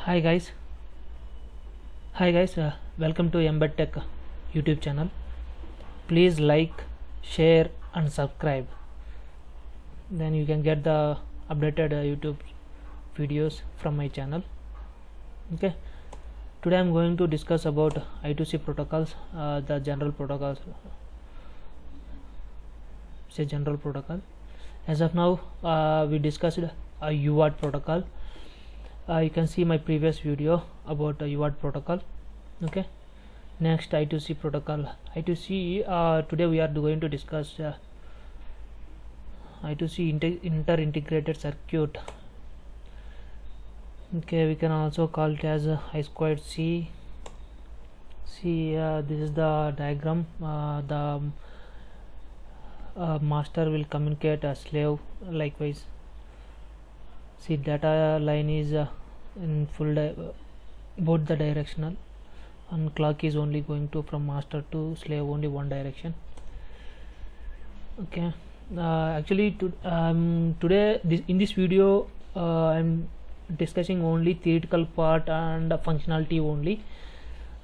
Hi guys, welcome to Embed Tech YouTube channel. Please like, share, and subscribe. Then you can get the updated YouTube videos from my channel. Okay, today I'm going to discuss about I2C protocols, the general protocols. It's a general protocol. As of now, we discussed a UART protocol. You can see my previous video about UART protocol. Okay, next I2C protocol. I2C, today we are going to discuss I2C inter-integrated circuit. Okay, we can also call it as I2C. See, this is the diagram. The master will communicate a slave. Likewise, see, data line is in full both the directional, and clock is only going to from master to slave only one direction. Okay, actually today in this video I'm discussing only theoretical part and functionality only,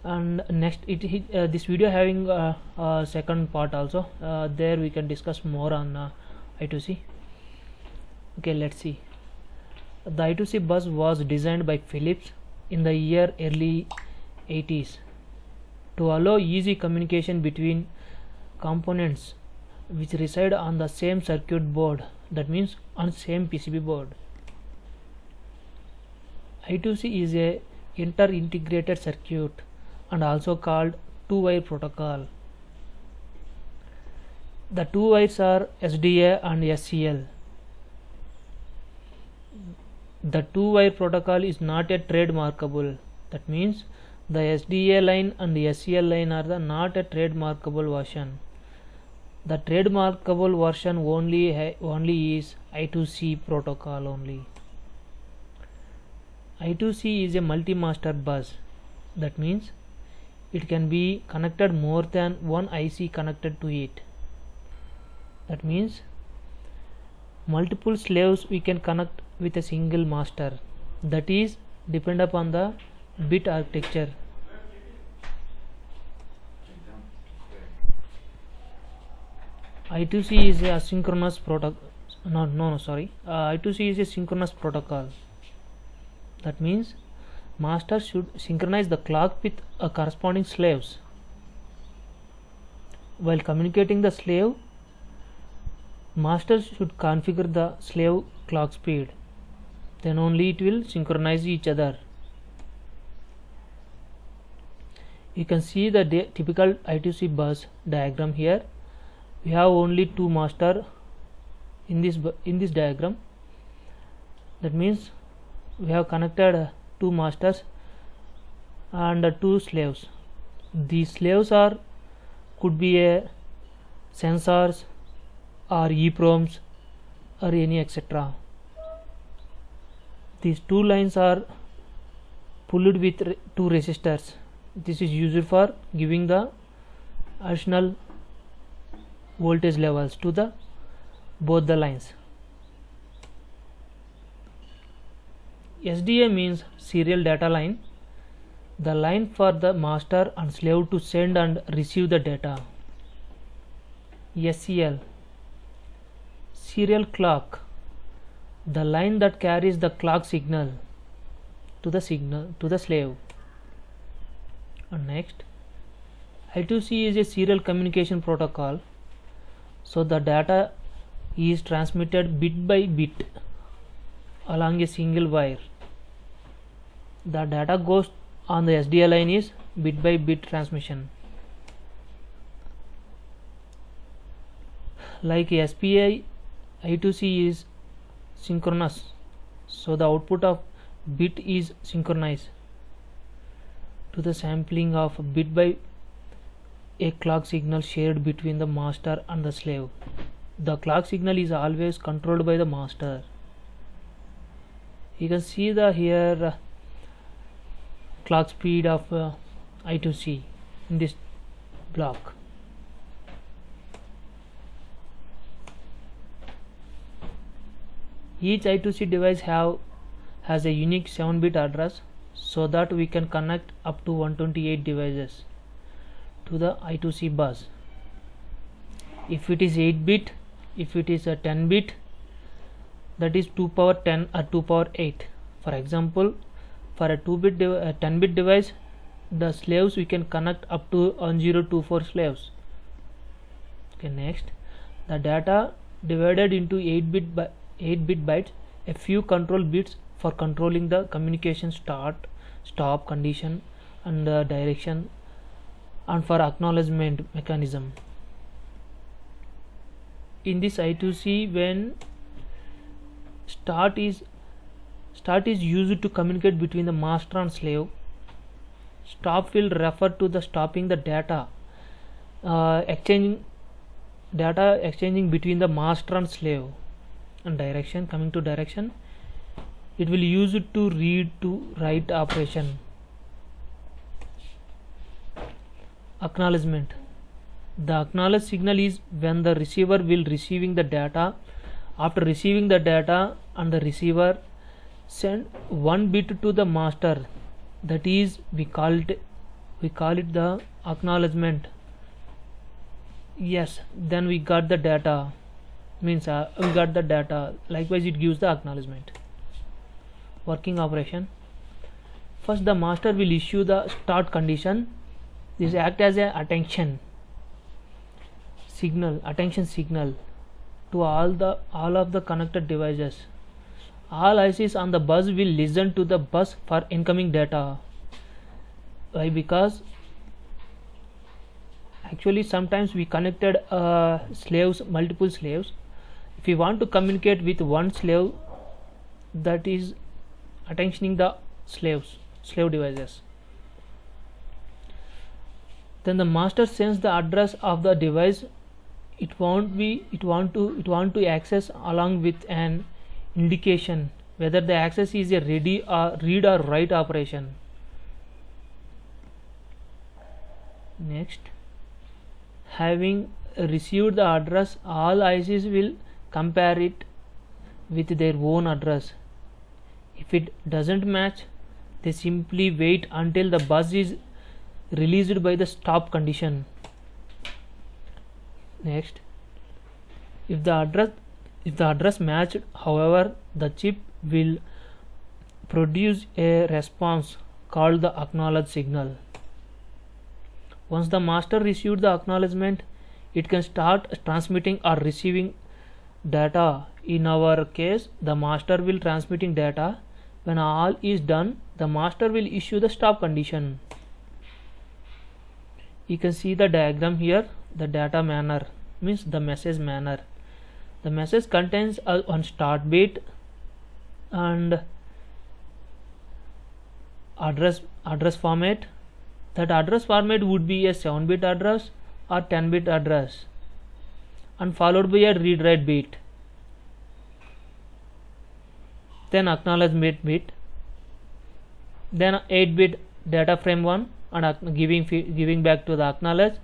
and next this video having a second part also. There we can discuss more on I2C. Okay, let's see. The I2C bus was designed by Philips in the year early 80s to allow easy communication between components which reside on the same circuit board, that means on same PCB board. I2C is a inter-integrated circuit and also called two-wire protocol. The two wires are SDA and SCL. The two-wire protocol is not a trademarkable. That means the SDA line and the SCL line are not a trademarkable version. The trademarkable version only is I2C protocol only. I2C is a multi-master bus. That means it can be connected more than one IC connected to it. That means multiple slaves we can connect with a single master. That is depend upon the bit architecture. I2C is a asynchronous protocol. I2C is a synchronous protocol. That means master should synchronize the clock with a corresponding slaves. While communicating the slave, master should configure the slave clock speed. Then only it will synchronize each other. You can see the typical I2C bus diagram here. We have only two master in this diagram. That means we have connected two masters and two slaves. These slaves could be a sensors or EPROMs or any etc. These two lines are pulled with two resistors. This is used for giving the additional voltage levels to the both the lines. SDA means serial data line, the line for the master and slave to send and receive the data. SCL, serial clock, the line that carries the clock signal to the slave. And next, I2C is a serial communication protocol, so the data is transmitted bit by bit along a single wire. The data goes on the SDA line is bit by bit transmission. Like SPI, I2C is synchronous, so the output of bit is synchronized to the sampling of bit by a clock signal shared between the master and the slave. The clock signal is always controlled by the master. You can see the here clock speed of I2C in this block. Each I2C device has a unique 7-bit address, so that we can connect up to 128 devices to the I2C bus. If it is 8 bit, if it is a 10 bit, that is 2 power 10 or 2 power 8. For example, for a 10 bit device, the slaves we can connect up to 1024 slaves. Okay, next, the data divided into 8 bit bytes, a few control bits for controlling the communication start, stop, condition and direction, and for acknowledgement mechanism. In this I2C, when start is used to communicate between the master and slave, stop will refer to the stopping the data exchanging between the master and slave. And direction, coming to direction, it will use it to read to write operation. Acknowledgement, the acknowledge signal is when the receiver will receiving the data. After receiving the data, and the receiver send one bit to the master, that is we call it the acknowledgement. Yes, then we got the data, means we got the data. Likewise, it gives the acknowledgement. Working operation, first the master will issue the start condition. This act as a attention signal to all of the connected devices. All ICs on the bus will listen to the bus for incoming data. Why? Because actually sometimes we connected multiple slaves. If we want to communicate with one slave, that is attentioning the slave devices. Then the master sends the address of the device it want to access, along with an indication whether the access is a read or write operation. Next, having received the address, all ICs will compare it with their own address. If it doesn't match, they simply wait until the bus is released by the stop condition. Next, if the address matched, however, the chip will produce a response called the acknowledge signal. Once the master received the acknowledgement, it can start transmitting or receiving data. In our case, the master will transmitting data. When all is done, the master will issue the stop condition. You can see the diagram here. The data manner means the message manner. The message contains one start bit and address format. That address format would be a 7-bit address or 10-bit address, and followed by a read write bit, then acknowledgement bit, then 8-bit data frame 1 and giving back to the acknowledge,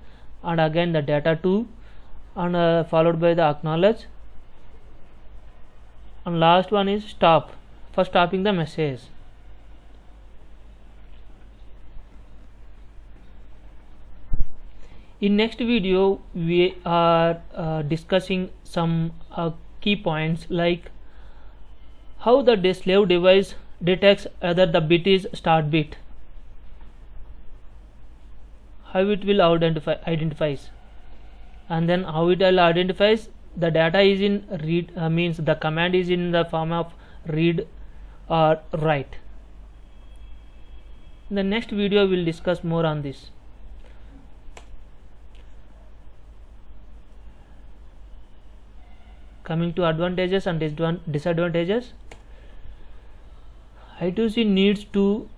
and again the data 2 and followed by the acknowledge, and last one is stop for stopping the message. In next video we are discussing some key points, like how the slave device detects whether the bit is start bit, how it will identifies, and then how it will identifies the data is in read, means the command is in the form of read or write. In the next video we will discuss more on this. Coming to advantages and disadvantages, I2C needs two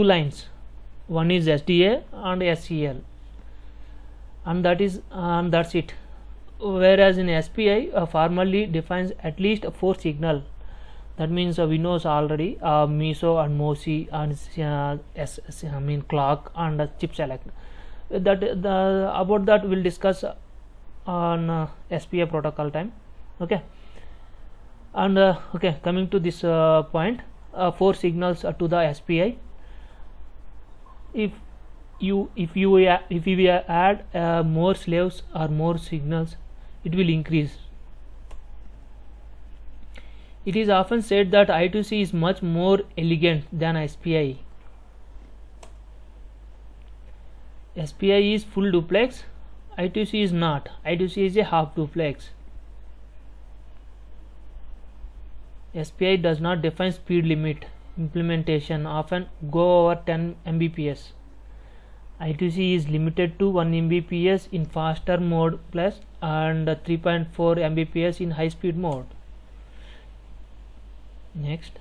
lines. One is SDA and SCL, and that's it. Whereas in SPI formally defines at least 4 signal. That means we know already MISO and MOSI and clock and chip select. About that we'll discuss on SPI protocol time. Okay, and okay, coming to this point, 4 signals to the SPI. If we add more slaves or more signals, it will increase. It is often said that I2C is much more elegant than SPI. SPI is full duplex, I2C is not. I2C is a half duplex. SPI does not define speed limit. Implementation often go over 10 Mbps. I2C is limited to 1 Mbps in faster mode plus and 3.4 Mbps in high speed mode. Next,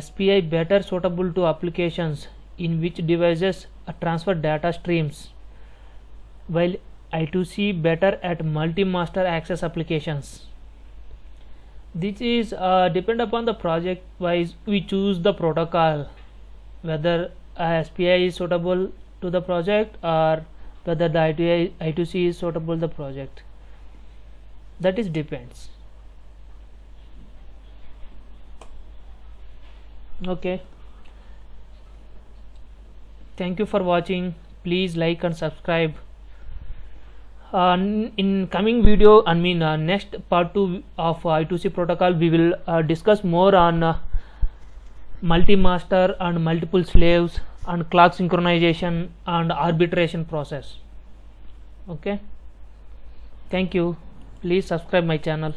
SPI better suitable to applications in which devices transfer data streams, while I2C better at multi-master access applications. This is depend upon the project wise we choose the protocol, whether SPI is suitable to the project or whether the I2C is suitable to the project. That is depends. Okay, thank you for watching. Please like and subscribe. In coming video, next part 2 of I2C protocol, we will discuss more on multi-master and multiple slaves and clock synchronization and arbitration process. Okay, thank you. Please subscribe my channel.